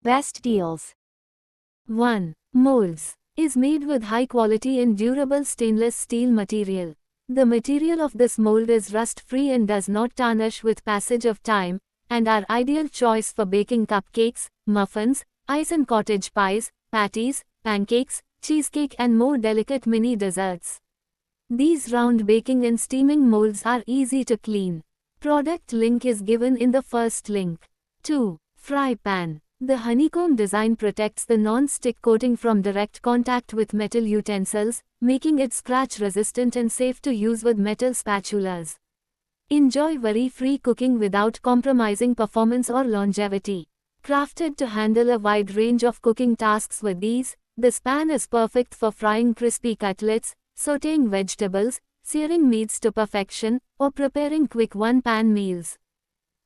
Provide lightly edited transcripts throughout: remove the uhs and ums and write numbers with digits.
Best deals. 1. Molds. Is made with high quality and durable stainless steel material. The material of this mold is rust-free and does not tarnish with passage of time, and are ideal choice for baking cupcakes, muffins, ice and cottage pies, patties, pancakes, cheesecake and more delicate mini desserts. These round baking and steaming molds are easy to clean. Product link is given in the first link. 2. Fry pan. The honeycomb design protects the non-stick coating from direct contact with metal utensils, making it scratch-resistant and safe to use with metal spatulas. Enjoy worry-free cooking without compromising performance or longevity. Crafted to handle a wide range of cooking tasks with ease, this pan is perfect for frying crispy cutlets, sautéing vegetables, searing meats to perfection, or preparing quick one-pan meals.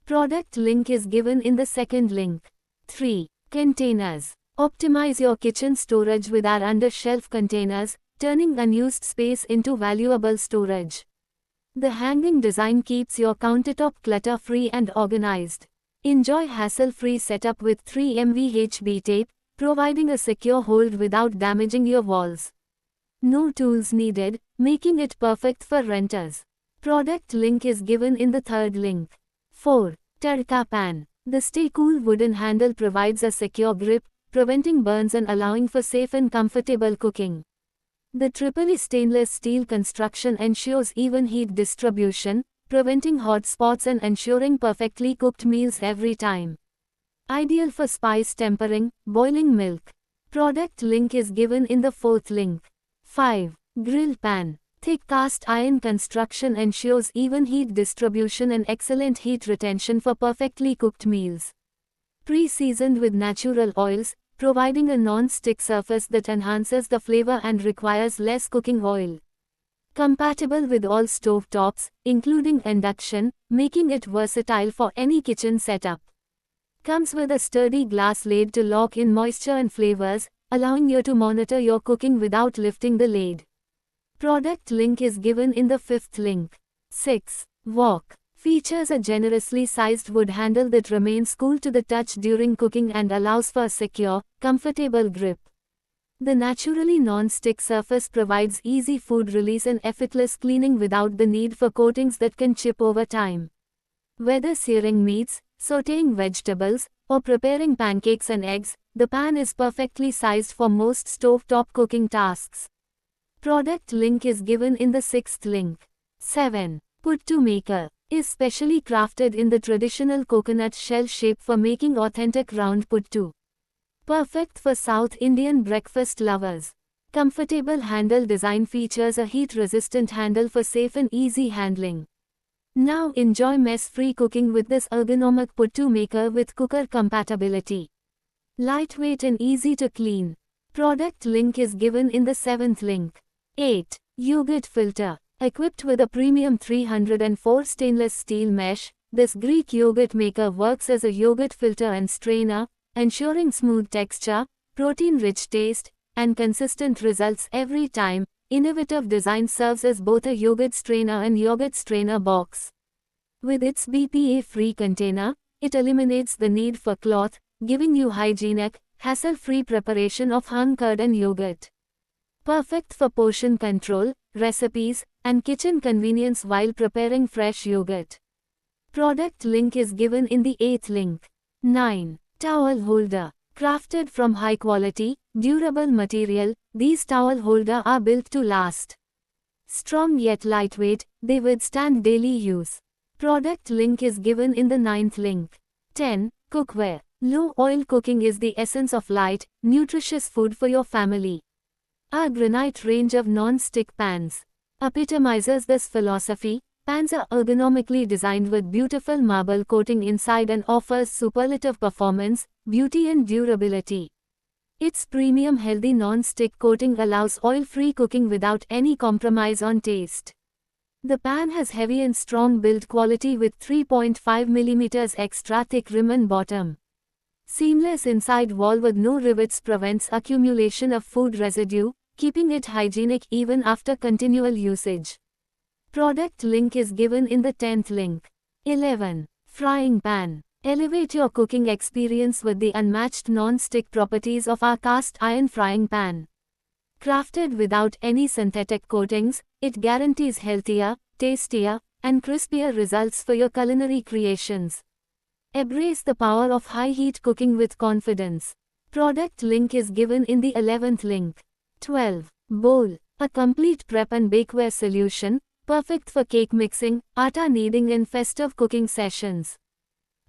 Product link is given in the second link. 3. Containers. Optimize your kitchen storage with our under-shelf containers, turning unused space into valuable storage. The hanging design keeps your countertop clutter-free and organized. Enjoy hassle-free setup with 3 HB tape, providing a secure hold without damaging your walls. No tools needed, making it perfect for renters. Product link is given in the third link. 4. Tadka pan. The Stay Cool wooden handle provides a secure grip, preventing burns and allowing for safe and comfortable cooking. The triple stainless steel construction ensures even heat distribution, preventing hot spots and ensuring perfectly cooked meals every time. Ideal for spice tempering, boiling milk. Product link is given in the fourth link. 5. Grill pan. Thick cast iron construction ensures even heat distribution and excellent heat retention for perfectly cooked meals. Pre-seasoned with natural oils, providing a non-stick surface that enhances the flavor and requires less cooking oil. Compatible with all stovetops, including induction, making it versatile for any kitchen setup. Comes with a sturdy glass lid to lock in moisture and flavors, allowing you to monitor your cooking without lifting the lid. Product link is given in the fifth link. 6. Wok. Features a generously sized wood handle that remains cool to the touch during cooking and allows for a secure, comfortable grip. The naturally non-stick surface provides easy food release and effortless cleaning without the need for coatings that can chip over time. Whether searing meats, sautéing vegetables, or preparing pancakes and eggs, the pan is perfectly sized for most stovetop cooking tasks. Product link is given in the sixth link. 7. Puttu maker. Is specially crafted in the traditional coconut shell shape for making authentic round puttu. Perfect for South Indian breakfast lovers. Comfortable handle design features a heat-resistant handle for safe and easy handling. Now enjoy mess-free cooking with this ergonomic puttu maker with cooker compatibility. Lightweight and easy to clean. Product link is given in the seventh link. 8. Yogurt filter. Equipped with a premium 304 stainless steel mesh, this Greek yogurt maker works as a yogurt filter and strainer, ensuring smooth texture, protein-rich taste, and consistent results every time. Innovative design serves as both a yogurt strainer and yogurt strainer box. With its BPA-free container, it eliminates the need for cloth, giving you hygienic, hassle-free preparation of hung curd and yogurt. Perfect for portion control, recipes, and kitchen convenience while preparing fresh yogurt. Product link is given in the 8th link. 9. Towel holder. Crafted from high-quality, durable material, these towel holders are built to last. Strong yet lightweight, they withstand daily use. Product link is given in the 9th link. 10. Cookware. Low-oil cooking is the essence of light, nutritious food for your family. Our granite range of non-stick pans epitomizes this philosophy. Pans are ergonomically designed with beautiful marble coating inside and offers superlative performance, beauty and durability. Its premium healthy non-stick coating allows oil-free cooking without any compromise on taste. The pan has heavy and strong build quality with 3.5 mm extra thick rim and bottom. Seamless inside wall with no rivets prevents accumulation of food residue, keeping it hygienic even after continual usage. Product link is given in the 10th link. 11. Frying pan. Elevate your cooking experience with the unmatched non-stick properties of our cast iron frying pan. Crafted without any synthetic coatings, it guarantees healthier, tastier, and crispier results for your culinary creations. Embrace the power of high-heat cooking with confidence. Product link is given in the 11th link. 12. Bowl. A complete prep and bakeware solution, perfect for cake mixing, atta kneading and festive cooking sessions.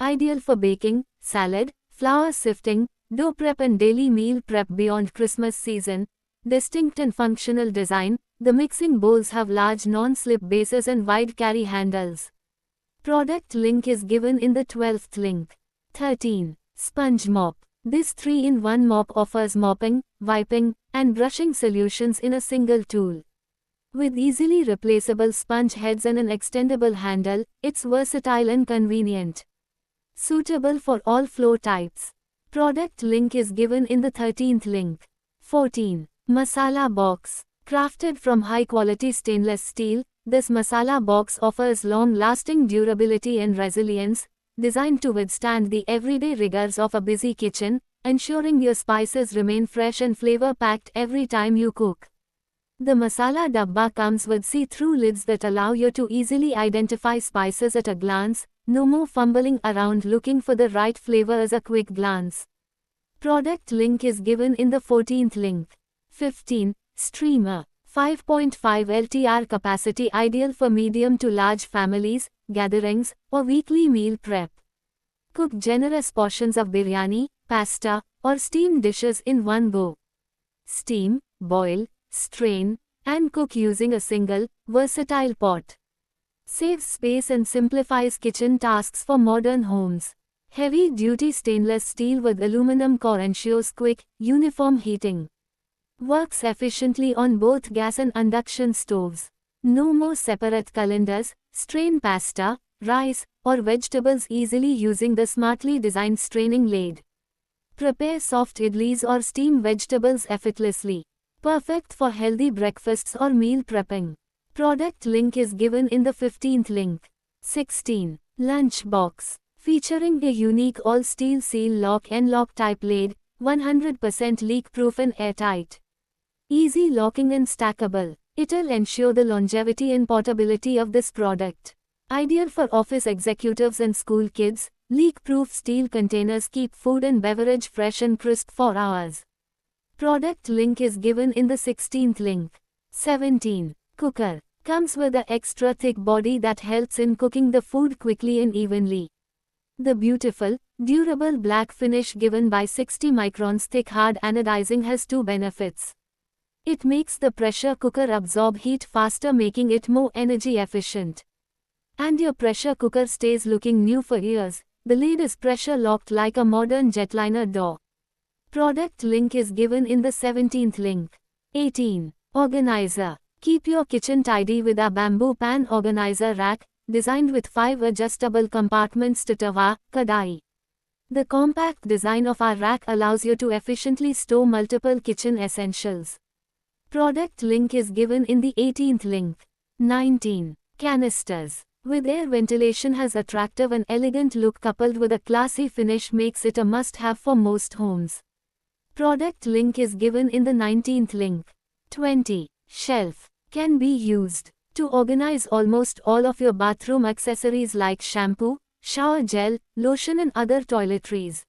Ideal for baking, salad, flour sifting, dough prep and daily meal prep beyond Christmas season. Distinct and functional design, the mixing bowls have large non-slip bases and wide carry handles. Product link is given in the 12th link. 13. Sponge mop. This 3-in-1 mop offers mopping, wiping, and brushing solutions in a single tool. With easily replaceable sponge heads and an extendable handle, it's versatile and convenient. Suitable for all floor types. Product link is given in the 13th link. 14. Masala box. Crafted from high-quality stainless steel, this masala box offers long-lasting durability and resilience, designed to withstand the everyday rigors of a busy kitchen, ensuring your spices remain fresh and flavor-packed every time you cook. The masala dabba comes with see-through lids that allow you to easily identify spices at a glance. No more fumbling around looking for the right flavor as a quick glance. Product link is given in the 14th link. 15. Streamer. 5.5 LTR capacity, ideal for medium to large families, gatherings, or weekly meal prep. Cook generous portions of biryani, pasta, or steamed dishes in one go. Steam, boil, strain, and cook using a single, versatile pot. Saves space and simplifies kitchen tasks for modern homes. Heavy-duty stainless steel with aluminum core ensures quick, uniform heating. Works efficiently on both gas and induction stoves. No more separate colanders. Strain pasta, rice, or vegetables easily using the smartly designed straining lathe. Prepare soft idlis or steam vegetables effortlessly. Perfect for healthy breakfasts or meal prepping. Product link is given in the 15th link. 16. Lunch box. Featuring a unique all-steel seal lock and lock type lathe, 100% leak-proof and airtight. Easy locking and stackable. It'll ensure the longevity and portability of this product. Ideal for office executives and school kids, leak-proof steel containers keep food and beverage fresh and crisp for hours. Product link is given in the 16th link. 17. Cooker. Comes with an extra thick body that helps in cooking the food quickly and evenly. The beautiful, durable black finish given by 60 microns thick hard anodizing has two benefits. It makes the pressure cooker absorb heat faster, making it more energy efficient. And your pressure cooker stays looking new for years. The lid is pressure locked like a modern jetliner door. Product link is given in the 17th link. 18. Organizer. Keep your kitchen tidy with our bamboo pan organizer rack, designed with 5 adjustable compartments to tawa, kadai. The compact design of our rack allows you to efficiently store multiple kitchen essentials. Product link is given in the 18th link. 19. Canisters. With air ventilation has attractive and elegant look coupled with a classy finish makes it a must-have for most homes. Product link is given in the 19th link. 20. Shelf. Can be used to organize almost all of your bathroom accessories like shampoo, shower gel, lotion and other toiletries.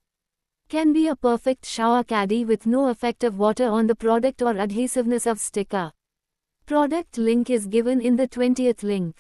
Can be a perfect shower caddy with no effect of water on the product or adhesiveness of sticker. Product link is given in the 20th link.